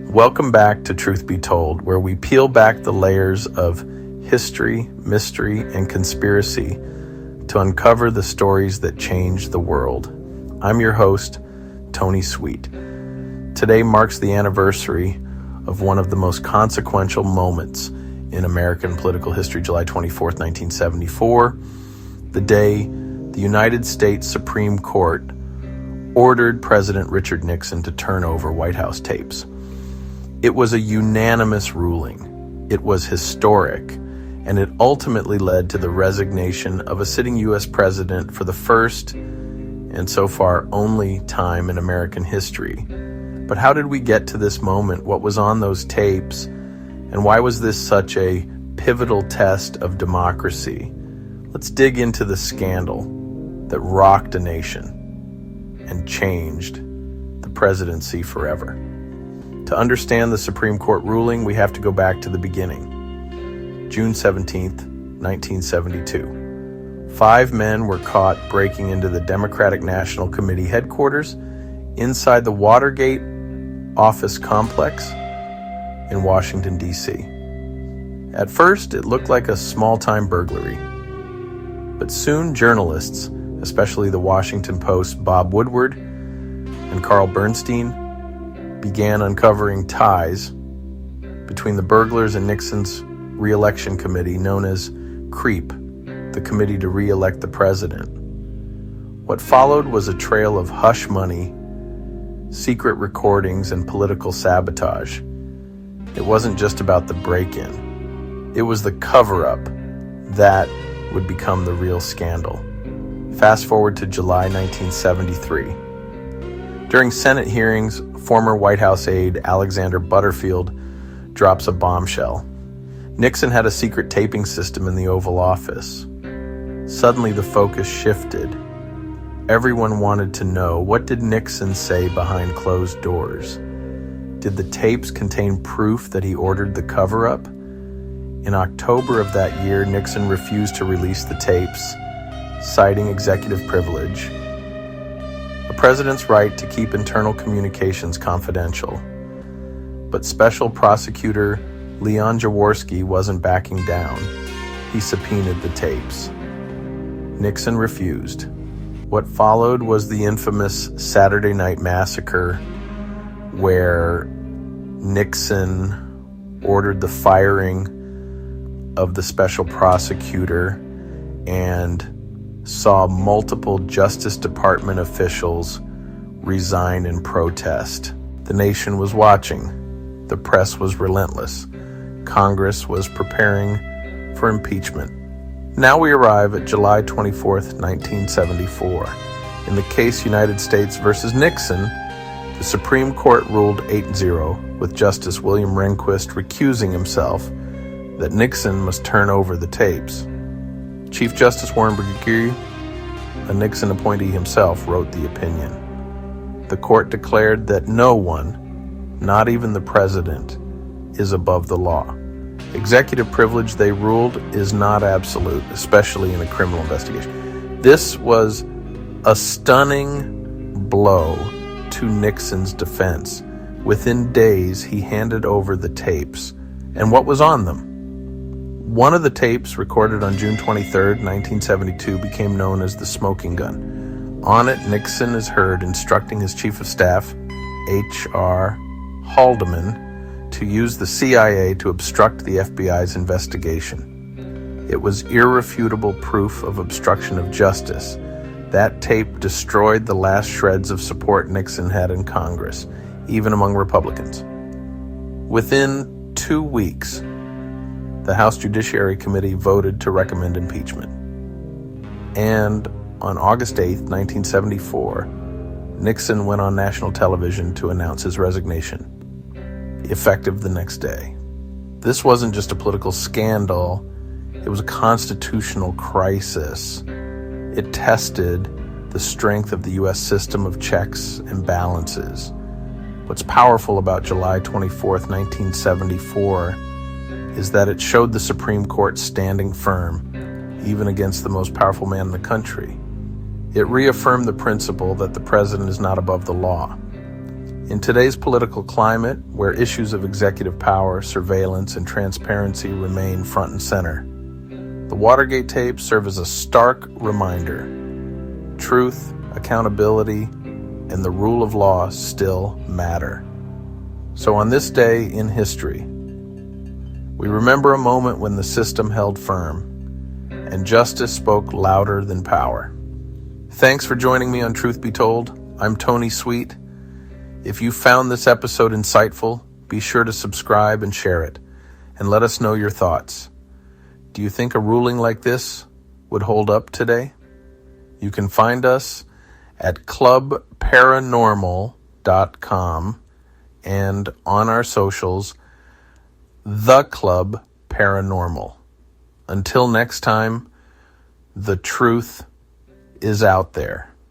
Welcome back to Truth Be Told, where we peel back the layers of history, mystery, and conspiracy to uncover the stories that changed the world. I'm your host, Tony Sweet. Today marks the anniversary of one of the most consequential moments in American political history, July 24th, 1974, the day the United States Supreme Court ordered President Richard Nixon to turn over White House tapes. It was a unanimous ruling. It was historic, and it ultimately led to the resignation of a sitting U.S. president for the first, and so far only, time in American history. But how did we get to this moment? What was on those tapes? And why was this such a pivotal test of democracy? Let's dig into the scandal that rocked a nation and changed the presidency forever. To understand the Supreme Court ruling, we have to go back to the beginning. June 17th, 1972. 5 men were caught breaking into the Democratic National Committee headquarters inside the Watergate office complex in Washington, D.C. At first, it looked like a small-time burglary. But soon journalists, especially the Washington Post's Bob Woodward and Carl Bernstein, began uncovering ties between the burglars and Nixon's re-election committee known as CREEP, the Committee to Re-elect the President. What followed was a trail of hush money, secret recordings, and political sabotage. It wasn't just about the break-in. It was the cover-up that would become the real scandal. Fast forward to July 1973. During Senate hearings, former White House aide Alexander Butterfield drops a bombshell. Nixon had a secret taping system in the Oval Office. Suddenly the focus shifted. Everyone wanted to know, what did Nixon say behind closed doors? Did the tapes contain proof that he ordered the cover-up? In October of that year, Nixon refused to release the tapes, citing executive privilege, a president's right to keep internal communications confidential. But Special Prosecutor Leon Jaworski wasn't backing down. He subpoenaed the tapes. Nixon refused. What followed was the infamous Saturday Night Massacre, where Nixon ordered the firing of the special prosecutor and saw multiple Justice Department officials resign in protest. The nation was watching. The press was relentless. Congress was preparing for impeachment. Now we arrive at July 24th, 1974. In the case United States versus Nixon, the Supreme Court ruled 8-0, with Justice William Rehnquist recusing himself that Nixon must turn over the tapes. Chief Justice Warren Burger, a Nixon appointee himself, wrote the opinion. The court declared that no one, not even the president, is above the law. Executive privilege, they ruled, is not absolute, especially in a criminal investigation. This was a stunning blow to Nixon's defense. Within days, he handed over the tapes. And what was on them? One of the tapes, recorded on June 23rd, 1972, became known as the smoking gun. On it, Nixon is heard instructing his chief of staff, H.R. Haldeman, to use the CIA to obstruct the FBI's investigation. It was irrefutable proof of obstruction of justice. That tape destroyed the last shreds of support Nixon had in Congress, even among Republicans. Within 2 weeks, the House Judiciary Committee voted to recommend impeachment. And on August 8th, 1974, Nixon went on national television to announce his resignation, effective the next day. This wasn't just a political scandal, it was a constitutional crisis. It tested the strength of the U.S. system of checks and balances. What's powerful about July 24th, 1974, is that it showed the Supreme Court standing firm, even against the most powerful man in the country. It reaffirmed the principle that the president is not above the law. In today's political climate, where issues of executive power, surveillance, and transparency remain front and center, the Watergate tapes serve as a stark reminder. Truth, accountability, and the rule of law still matter. So on this day in history, we remember a moment when the system held firm and justice spoke louder than power. Thanks for joining me on Truth Be Told. I'm Tony Sweet. If you found this episode insightful, be sure to subscribe and share it, and let us know your thoughts. Do you think a ruling like this would hold up today? You can find us at clubparanormal.com and on our socials, The Club Paranormal. Until next time, the truth is out there.